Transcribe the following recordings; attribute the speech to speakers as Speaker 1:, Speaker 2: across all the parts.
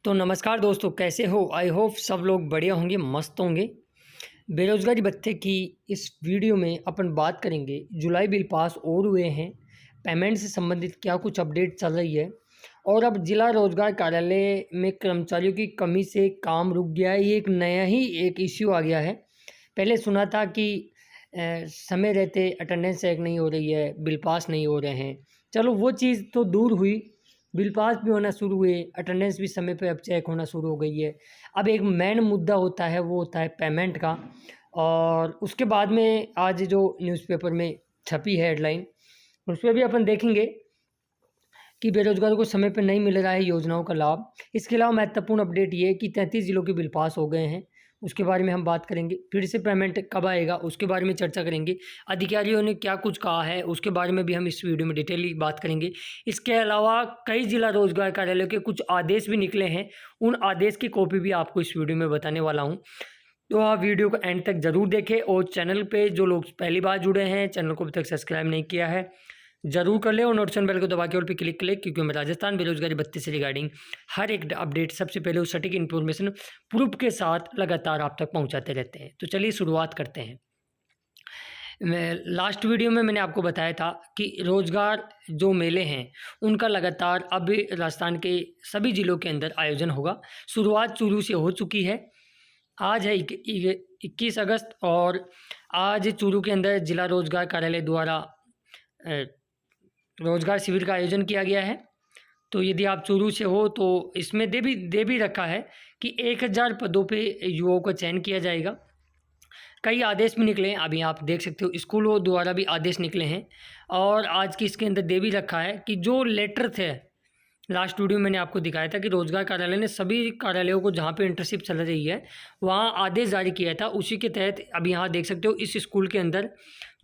Speaker 1: तो नमस्कार दोस्तों, कैसे हो? आई होप सब लोग बढ़िया होंगे, मस्त होंगे। बेरोज़गारी भत्ते की इस वीडियो में अपन बात करेंगे। जुलाई बिल पास और हुए हैं, पेमेंट से संबंधित क्या कुछ अपडेट चल रही है और अब जिला रोजगार कार्यालय में कर्मचारियों की कमी से काम रुक गया है। ये एक नया ही एक इश्यू आ गया है। पहले सुना था कि समय रहते अटेंडेंस चेक नहीं हो रही है, बिल पास नहीं हो रहे हैं। चलो वो चीज़ तो दूर हुई, बिल पास भी होना शुरू हुए, अटेंडेंस भी समय पे अब चेक होना शुरू हो गई है। अब एक मेन मुद्दा होता है, वो होता है पेमेंट का। और उसके बाद में आज जो न्यूज़पेपर में छपी है हेडलाइन, उसमें भी अपन देखेंगे कि बेरोजगारों को समय पर नहीं मिल रहा है योजनाओं का लाभ। इसके अलावा महत्वपूर्ण अपडेट ये है कि 33 जिलों के बिल पास हो गए हैं, उसके बारे में हम बात करेंगे। फिर से पेमेंट कब आएगा उसके बारे में चर्चा करेंगे। अधिकारियों ने क्या कुछ कहा है उसके बारे में भी हम इस वीडियो में डिटेली बात करेंगे। इसके अलावा कई जिला रोजगार कार्यालय के कुछ आदेश भी निकले हैं, उन आदेश की कॉपी भी आपको इस वीडियो में बताने वाला हूँ। तो आप वीडियो को एंड तक ज़रूर देखें और चैनल पे जो लोग पहली बार जुड़े हैं, चैनल को अभी तक सब्सक्राइब नहीं किया है, ज़रूर कर लें और नोटिफिकेशन बेल को दबा के ऑल पे क्लिक करें, क्योंकि मैं राजस्थान बेरोजगारी भत्ते से रिगार्डिंग हर एक अपडेट सबसे पहले उस सटीक इन्फॉर्मेशन प्रूफ के साथ लगातार आप तक पहुंचाते रहते हैं। तो चलिए शुरुआत करते हैं। लास्ट वीडियो में मैंने आपको बताया था कि रोज़गार जो मेले हैं उनका लगातार अब राजस्थान के सभी ज़िलों के अंदर आयोजन होगा। शुरुआत चूरू से हो चुकी है। आज है 21 अगस्त और आज चूरू के अंदर जिला रोजगार कार्यालय द्वारा रोजगार शिविर का आयोजन किया गया है। तो यदि आप चूरू से हो तो इसमें दे भी रखा है कि 1000 पदों पे युवाओं का चयन किया जाएगा। कई आदेश भी निकले हैं, अभी आप देख सकते हो स्कूलों द्वारा भी आदेश निकले हैं। और आज की इसके अंदर दे भी रखा है कि जो लेटर थे, लास्ट वीडियो में मैंने आपको दिखाया था कि रोजगार कार्यालय ने सभी कार्यालयों को जहाँ पे इंटर्नशिप चल रही है वहाँ आदेश जारी किया था। उसी के तहत अब यहाँ देख सकते हो इस स्कूल के अंदर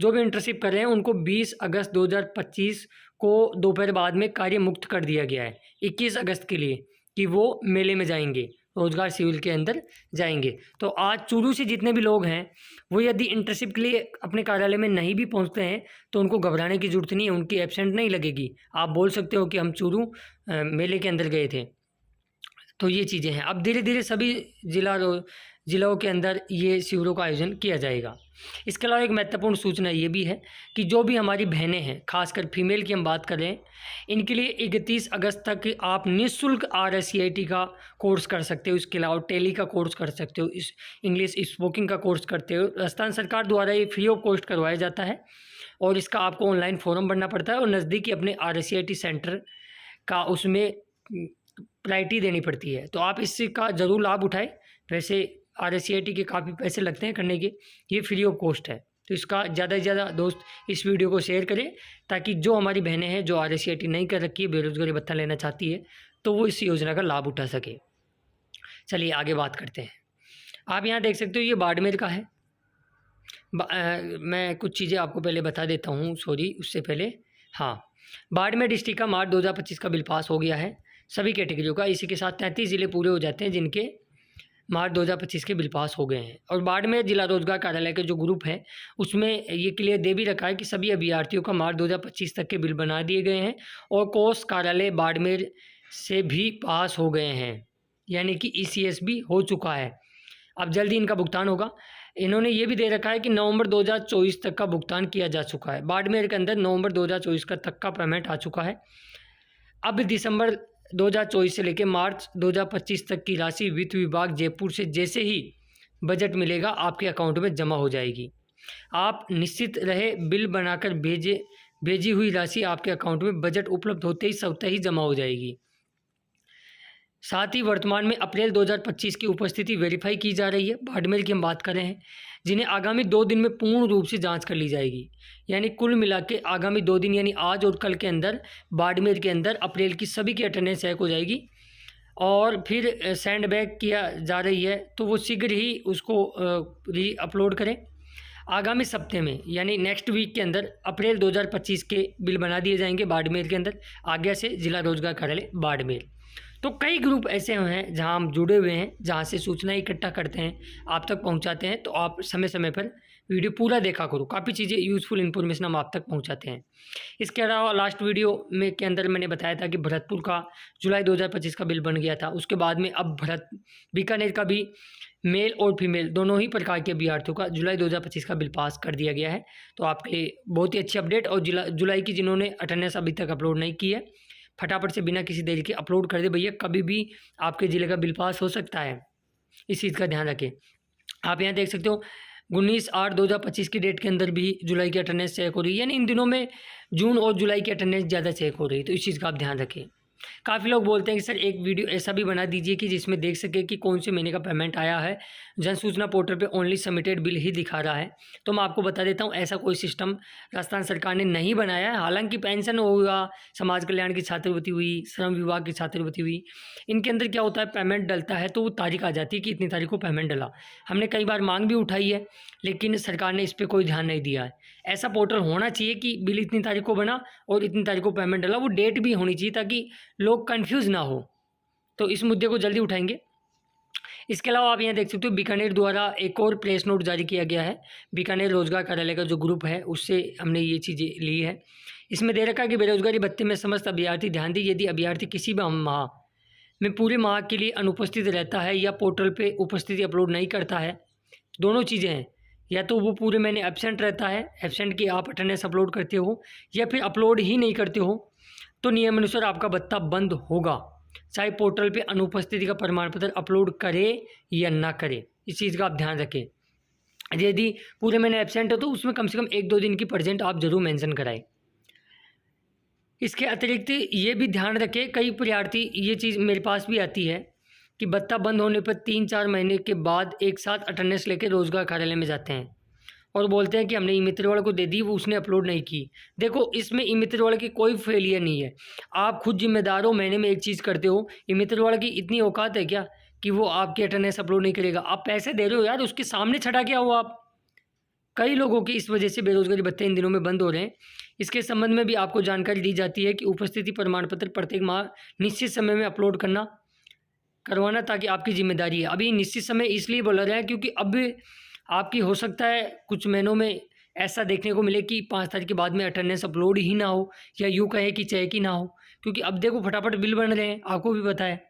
Speaker 1: जो भी इंटर्नशिप कर रहे हैं उनको 20 अगस्त 2025 को दोपहर बाद में कार्य मुक्त कर दिया गया है 21 अगस्त के लिए, कि वो मेले में जाएंगे, रोजगार शिविर के अंदर जाएंगे। तो आज चूरू से जितने भी लोग हैं वो यदि इंटर्नशिप के लिए अपने कार्यालय में नहीं भी पहुंचते हैं तो उनको घबराने की ज़रूरत नहीं है, उनकी एब्सेंट नहीं लगेगी। आप बोल सकते हो कि हम चूरू मेले के अंदर गए थे। तो ये चीज़ें हैं। अब धीरे धीरे सभी जिलों के अंदर ये शिविरों का आयोजन किया जाएगा। इसके अलावा एक महत्वपूर्ण सूचना ये भी है कि जो भी हमारी बहनें हैं, खासकर फीमेल की हम बात करें, इनके लिए 31 अगस्त तक आप निःशुल्क RSCIT का कोर्स कर सकते हो। इसके अलावा टेली का कोर्स कर सकते हो, इस इंग्लिश स्पोकिंग का कोर्स करते हो। राजस्थान सरकार द्वारा ये फ्री ऑफ कॉस्ट करवाया जाता है और इसका आपको ऑनलाइन फॉर्म भरना पड़ता है और नज़दीकी अपने RSCIT सेंटर का उसमें प्रायोरिटी देनी पड़ती है। तो आप इसका ज़रूर लाभ उठाएं। वैसे RSCIT के काफ़ी पैसे लगते हैं करने के, ये फ्री ऑफ कॉस्ट है। तो इसका ज़्यादा से ज़्यादा दोस्त इस वीडियो को शेयर करें ताकि जो हमारी बहनें हैं जो RSCIT नहीं कर रखी है, बेरोजगारी भत्ता लेना चाहती है, तो वो इस योजना का लाभ उठा सके। चलिए आगे बात करते हैं। आप यहाँ देख सकते हो ये बाड़मेर का है। मैं कुछ चीज़ें आपको पहले बता देता हूँ, सॉरी उससे पहले। हाँ, बाड़मेर डिस्ट्रिक्ट का मार्च 2025 का बिल पास हो गया है सभी कैटेगरियों का। इसी के साथ 33 ज़िले पूरे हो जाते हैं जिनके मार्च 2025 के बिल पास हो गए हैं। और बाड़मेर जिला रोजगार कार्यालय के जो ग्रुप है उसमें ये क्लियर दे भी रखा है कि सभी अभ्यर्थियों का मार्च 2025 तक के बिल बना दिए गए हैं और कोष कार्यालय बाड़मेर से भी पास हो गए हैं, यानी कि ECS भी हो चुका है। अब जल्दी इनका भुगतान होगा। इन्होंने ये भी दे रखा है कि नवंबर 2024 तक का भुगतान किया जा चुका है। बाड़मेर के अंदर नवंबर 2024 का तक का पेमेंट आ चुका है। अब दिसंबर 2024 से लेकर मार्च 2025 तक की राशि वित्त विभाग जयपुर से जैसे ही बजट मिलेगा आपके अकाउंट में जमा हो जाएगी। आप निश्चित रहे, बिल बनाकर भेजी हुई राशि आपके अकाउंट में बजट उपलब्ध होते ही स्वतः ही जमा हो जाएगी। साथ ही वर्तमान में अप्रैल 2025 की उपस्थिति वेरीफाई की जा रही है। बाड़मेर की हम बात कर रहे हैं, जिन्हें आगामी 2 दिन में पूर्ण रूप से जांच कर ली जाएगी। यानी कुल मिला के आगामी 2 दिन यानी आज और कल के अंदर बाड़मेर के अंदर अप्रैल की सभी की अटेंडेंस चेक हो जाएगी और फिर सेंड बैक किया जा रही है, तो वो शीघ्र ही उसको री अपलोड करें। आगामी सप्ताह में यानी नेक्स्ट वीक के अंदर अप्रैल 2025 के बिल बना दिए जाएंगे बाड़मेर के अंदर, आगे से जिला रोजगार कार्यालय बाड़मेर। तो कई ग्रुप ऐसे हैं जहां हम जुड़े हुए हैं, जहां से सूचना इकट्ठा करते हैं, आप तक पहुंचाते हैं। तो आप समय समय पर वीडियो पूरा देखा करो, काफ़ी चीज़ें यूज़फुल इन्फॉर्मेशन हम आप तक पहुंचाते हैं। इसके अलावा लास्ट वीडियो में के अंदर मैंने बताया था कि भरतपुर का जुलाई 2025 का बिल बन गया था। उसके बाद में अब बीकानेर का भी मेल और फीमेल दोनों ही प्रकार के अभ्यर्थियों का जुलाई 2025 का बिल पास कर दिया गया है। तो आपके लिए बहुत ही अच्छी अपडेट। और जुलाई की जिन्होंने अटेंडेंस अभी तक अपलोड नहीं की है, फटाफट से बिना किसी देरी के अपलोड कर दे भैया, कभी भी आपके ज़िले का बिल पास हो सकता है, इस चीज़ का ध्यान रखें। आप यहाँ देख सकते हो 19/8/2025 की डेट के अंदर भी जुलाई की अटेंडेंस चेक हो रही है, यानी इन दिनों में जून और जुलाई की अटेंडेंस ज़्यादा चेक हो रही है, तो इस चीज़ का आप ध्यान रखें। काफ़ी लोग बोलते हैं कि सर एक वीडियो ऐसा भी बना दीजिए कि जिसमें देख सके कि कौन से महीने का पेमेंट आया है। जन सूचना पोर्टल पे ओनली सबमिटेड बिल ही दिखा रहा है। तो मैं आपको बता देता हूँ, ऐसा कोई सिस्टम राजस्थान सरकार ने नहीं बनाया है। हालांकि पेंशन होगा, समाज कल्याण की छात्रवृत्ति हुई, श्रम विभाग की छात्रवृत्ति हुई, इनके अंदर क्या होता है, पेमेंट डलता है तो वो तारीख आ जाती है कि इतनी तारीख को पेमेंट डला। हमने कई बार मांग भी उठाई है, लेकिन सरकार ने इस पर कोई ध्यान नहीं दिया है। ऐसा पोर्टल होना चाहिए कि बिल इतनी तारीख को बना और इतनी तारीख को पेमेंट डला, वो डेट भी होनी चाहिए ताकि लोग कंफ्यूज ना हो। तो इस मुद्दे को जल्दी उठाएंगे। इसके अलावा आप यहाँ देख सकते हो बीकानेर द्वारा एक और प्रेस नोट जारी किया गया है। बीकानेर रोजगार कार्यालय का जो ग्रुप है उससे हमने ये चीज़ें ली है। इसमें दे रखा है कि बेरोजगारी भत्ते में समस्त अभ्यर्थी ध्यान दी, यदि अभ्यर्थी किसी भी माह में पूरे माह के लिए अनुपस्थित रहता है या पोर्टल पे उपस्थिति अपलोड नहीं करता है, दोनों चीज़ें हैं, या तो वो पूरे महीने एब्सेंट रहता है, एब्सेंट की आप अटेंडेंस अपलोड करते हो, या फिर अपलोड ही नहीं करते हो, तो नियमानुसार आपका भत्ता बंद होगा, चाहे पोर्टल पे अनुपस्थिति का प्रमाण पत्र अपलोड करे या ना करे। इस चीज़ का आप ध्यान रखें। यदि पूरे महीने एब्सेंट हो तो उसमें कम से कम 1-2 दिन की प्रेजेंट आप जरूर मेंशन कराएं। इसके अतिरिक्त ये भी ध्यान रखें, कई प्रयार्थी, ये चीज़ मेरे पास भी आती है कि भत्ता बंद होने पर 3-4 महीने के बाद एक साथ अटेंडेंस लेके रोजगार कार्यालय में जाते हैं और बोलते हैं कि हमने ई मित्र वाले को दे दी, वो उसने अपलोड नहीं की। देखो, इसमें ई मित्र वाले की कोई फेलियर नहीं है, आप खुद जिम्मेदार हो। महीने में एक चीज़ करते हो, ई मित्र वाले की इतनी औकात है क्या कि वो आपकी अटेंडेंस अपलोड नहीं करेगा? आप पैसे दे रहे हो यार, उसके सामने छड़ा क्या हो आप? कई लोगों की इस वजह से बेरोजगारी भत्ते इन दिनों में बंद हो रहे हैं। इसके संबंध में भी आपको जानकारी दी जाती है कि उपस्थिति प्रमाण पत्र प्रत्येक माह निश्चित समय में अपलोड करवाना ताकि आपकी जिम्मेदारी है। अभी निश्चित समय इसलिए बोला रहा है क्योंकि अब आपकी हो सकता है कुछ महीनों में ऐसा देखने को मिले कि 5 तारीख के बाद में अटेंडेंस अपलोड ही ना हो, या यूँ कहे कि चेक ही ना हो, क्योंकि अब देखो फटाफट बिल बन रहे हैं, आपको भी पता है।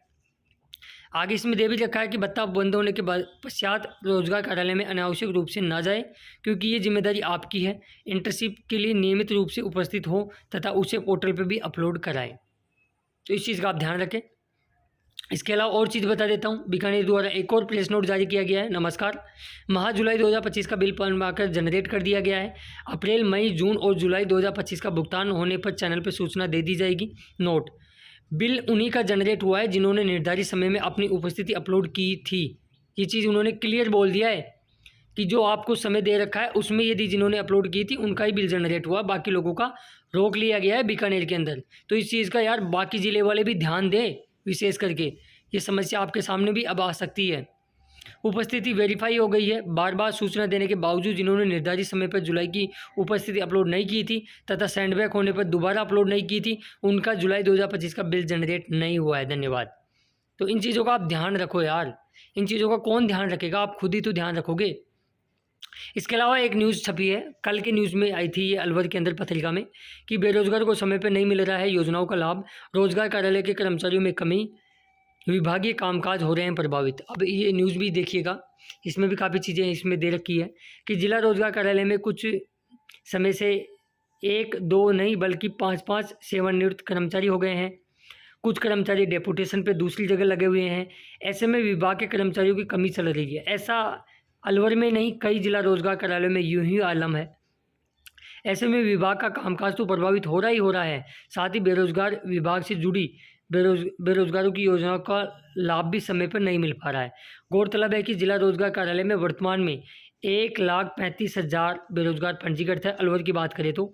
Speaker 1: आगे इसमें दे भी रखा है कि भत्ता बंद होने के बाद पश्चात रोजगार कार्यालय में अनावश्यक रूप से ना जाए, क्योंकि ये जिम्मेदारी आपकी है। इंटर्नशिप के लिए नियमित रूप से उपस्थित हो तथा उसे पोर्टल पर भी अपलोड कराएं। तो इस चीज़ का आप ध्यान रखें। इसके अलावा और चीज़ बता देता हूँ, बीकानेर द्वारा एक और प्रेस नोट जारी किया गया है। नमस्कार, माह जुलाई 2025 का बिल बनवाकर जनरेट कर दिया गया है। अप्रैल, मई, जून और जुलाई 2025 का भुगतान होने पर चैनल पर सूचना दे दी जाएगी। नोट, बिल उन्हीं का जनरेट हुआ है जिन्होंने निर्धारित समय में अपनी उपस्थिति अपलोड की थी। ये चीज़ उन्होंने क्लियर बोल दिया है कि जो आपको समय दे रखा है उसमें यदि जिन्होंने अपलोड की थी उनका ही बिल जनरेट हुआ, बाकी लोगों का रोक लिया गया है बीकानेर के अंदर। तो इस चीज़ का यार बाकी ज़िले वाले भी ध्यान दें, विशेष करके ये समस्या आपके सामने भी अब आ सकती है। उपस्थिति वेरीफाई हो गई है। बार बार सूचना देने के बावजूद जिन्होंने निर्धारित समय पर जुलाई की उपस्थिति अपलोड नहीं की थी तथा सेंडबैक होने पर दोबारा अपलोड नहीं की थी, उनका जुलाई 2025 का बिल जनरेट नहीं हुआ है। धन्यवाद। तो इन चीज़ों का आप ध्यान रखो यार, इन चीज़ों का कौन ध्यान रखेगा, आप खुद ही तो ध्यान रखोगे। इसके अलावा एक न्यूज़ छपी है, कल के न्यूज़ में आई थी ये अलवर के अंदर पत्रिका में, कि बेरोजगार को समय पर नहीं मिल रहा है योजनाओं का लाभ, रोजगार कार्यालय के कर्मचारियों में कमी, विभागीय कामकाज हो रहे हैं प्रभावित। अब ये न्यूज़ भी देखिएगा, इसमें भी काफ़ी चीज़ें इसमें दे रखी है कि जिला रोजगार कार्यालय में कुछ समय से 1-2 नहीं बल्कि 5-5 सेवानिवृत्त कर्मचारी हो गए हैं। कुछ कर्मचारी डेपुटेशन पे दूसरी जगह लगे हुए हैं। ऐसे में विभाग के कर्मचारियों की कमी चल रही है। ऐसा अलवर में नहीं, कई जिला रोजगार कार्यालयों में यूं ही आलम है। ऐसे में विभाग का कामकाज तो प्रभावित हो रहा है, साथ ही बेरोजगार विभाग से जुड़ी बेरोजगारों की योजनाओं का लाभ भी समय पर नहीं मिल पा रहा है। गौरतलब है कि जिला रोजगार कार्यालय में वर्तमान में 1,35,000 बेरोजगार पंजीकृत है। अलवर की बात करें तो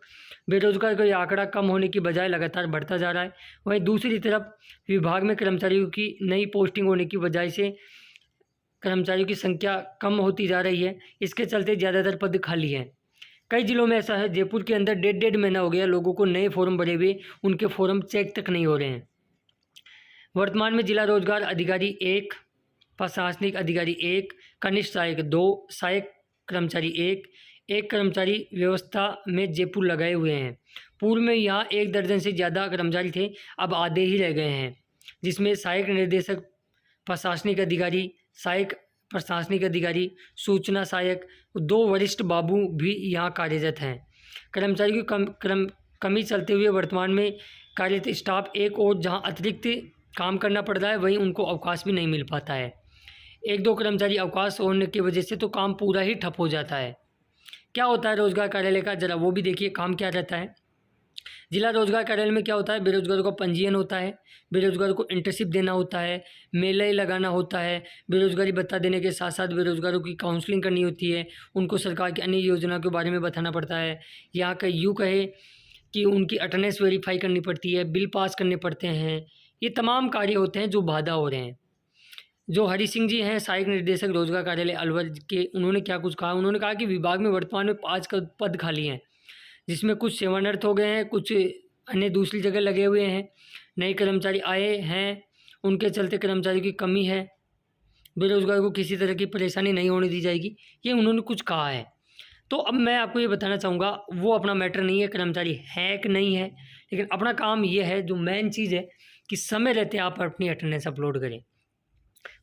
Speaker 1: बेरोजगार का यह आंकड़ा कम होने की बजाय लगातार बढ़ता जा रहा है। वहीं दूसरी तरफ विभाग में कर्मचारियों की नई पोस्टिंग होने की वजह से कर्मचारियों की संख्या कम होती जा रही है। इसके चलते ज़्यादातर पद खाली हैं। कई जिलों में ऐसा है, जयपुर के अंदर 1.5 महीना हो गया लोगों को नए फॉर्म भरे हुए, उनके फॉर्म चेक तक नहीं हो रहे हैं। वर्तमान में जिला रोजगार अधिकारी 1, प्रशासनिक अधिकारी 1, कनिष्ठ सहायक 2, सहायक कर्मचारी 1, एक कर्मचारी व्यवस्था में जयपुर लगाए हुए हैं। पूर्व में यहाँ 1 दर्जन से ज़्यादा कर्मचारी थे, अब आधे ही रह गए हैं, जिसमें सहायक निर्देशक, प्रशासनिक अधिकारी, सहायक प्रशासनिक अधिकारी, सूचना सहायक, 2 वरिष्ठ बाबू भी यहाँ कार्यरत हैं। कर्मचारी की कमी चलते हुए वर्तमान में कार्यरत स्टाफ एक और जहाँ अतिरिक्त काम करना पड़ रहा है, वहीं उनको अवकाश भी नहीं मिल पाता है। 1-2 कर्मचारी अवकाश होने की वजह से तो काम पूरा ही ठप हो जाता है। क्या होता है रोजगार कार्यालय का, ज़रा वो भी देखिए काम क्या रहता है। जिला रोजगार कार्यालय में क्या होता है, बेरोजगारों का पंजीयन होता है, बेरोजगारों को इंटर्नशिप देना होता है, मेले लगाना होता है, बेरोजगारी भत्ता देने के साथ साथ बेरोजगारों की काउंसलिंग करनी होती है, उनको सरकार की अन्य योजनाओं के बारे में बताना पड़ता है। यहाँ का यूँ कहे कि उनकी अटेंडेंस वेरीफाई करनी पड़ती है, बिल पास करने पड़ते हैं। ये तमाम कार्य होते हैं जो बाधा हो रहे हैं। जो हरि सिंह जी हैं, सहायक निर्देशक रोजगार कार्यालय अलवर के, उन्होंने क्या कुछ कहा। उन्होंने कहा कि विभाग में वर्तमान में 5 पद खाली हैं, जिसमें कुछ सेवानिवृत्त हो गए हैं, कुछ अन्य दूसरी जगह लगे हुए हैं। नए कर्मचारी आए हैं, उनके चलते कर्मचारी की कमी है। बेरोजगार को किसी तरह की परेशानी नहीं होने दी जाएगी, ये उन्होंने कुछ कहा है। तो अब मैं आपको ये बताना चाहूँगा, वो अपना मैटर नहीं है कर्मचारी है कि नहीं है, लेकिन अपना काम ये है, जो मेन चीज़ है कि समय रहते आप अपनी अटेंडेंस अपलोड करें।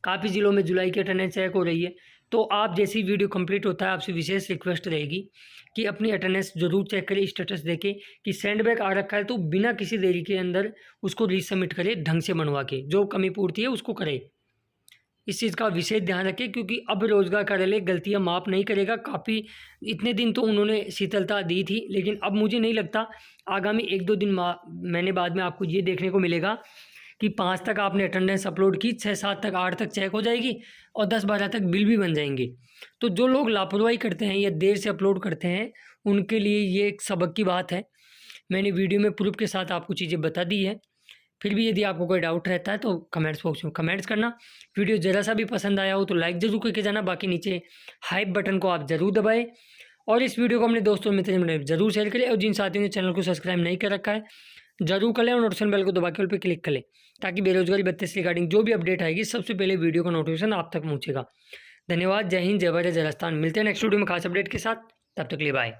Speaker 1: काफ़ी ज़िलों में जुलाई की अटेंडेंस चेक हो रही है, तो आप जैसी वीडियो कंप्लीट होता है, आपसे विशेष रिक्वेस्ट रहेगी कि अपनी अटेंडेंस ज़रूर चेक करें, स्टेटस देके कि सेंडबैक आ रखा है तो बिना किसी देरी के अंदर उसको रीसबमिट करें, ढंग से बनवा के, जो कमी पूर्ति है उसको करें। इस चीज़ का विशेष ध्यान रखें, क्योंकि अब रोजगार कार्यालय गलतियां माफ़ नहीं करेगा। काफ़ी इतने दिन तो उन्होंने शीतलता दी थी, लेकिन अब मुझे नहीं लगता आगामी 1-2 दिन महीने बाद में आपको ये देखने को मिलेगा कि 5 तक आपने अटेंडेंस अपलोड की, 6-7 तक 8 तक चेक हो जाएगी और 10-12 तक बिल भी बन जाएंगे। तो जो लोग लापरवाही करते हैं या देर से अपलोड करते हैं, उनके लिए ये एक सबक की बात है। मैंने वीडियो में प्रूफ के साथ आपको चीज़ें बता दी है। फिर भी यदि आपको कोई डाउट रहता है तो कमेंट्स बॉक्स में कमेंट्स करना। वीडियो ज़रा सा भी पसंद आया हो तो लाइक ज़रूर करके जाना। बाकी नीचे हाइप बटन को आप ज़रूर दबाएं और इस वीडियो को अपने दोस्तों मित्रों में ज़रूर शेयर करें, और जिन साथियों ने चैनल को सब्सक्राइब नहीं कर रखा है ज़रूर कर लें और नोटिफिकेशन बेल को दबा के उस पर क्लिक कर लें, ताकि बेरोजगारी भत्ते से रिगार्डिंग जो भी अपडेट आएगी सबसे पहले वीडियो का नोटिफिकेशन आप तक पहुँचेगा। धन्यवाद। जय हिंद, जय भारत, जय राजस्थान। मिलते हैं नेक्स्ट वीडियो में खास अपडेट के साथ, तब तक के लिए बाय।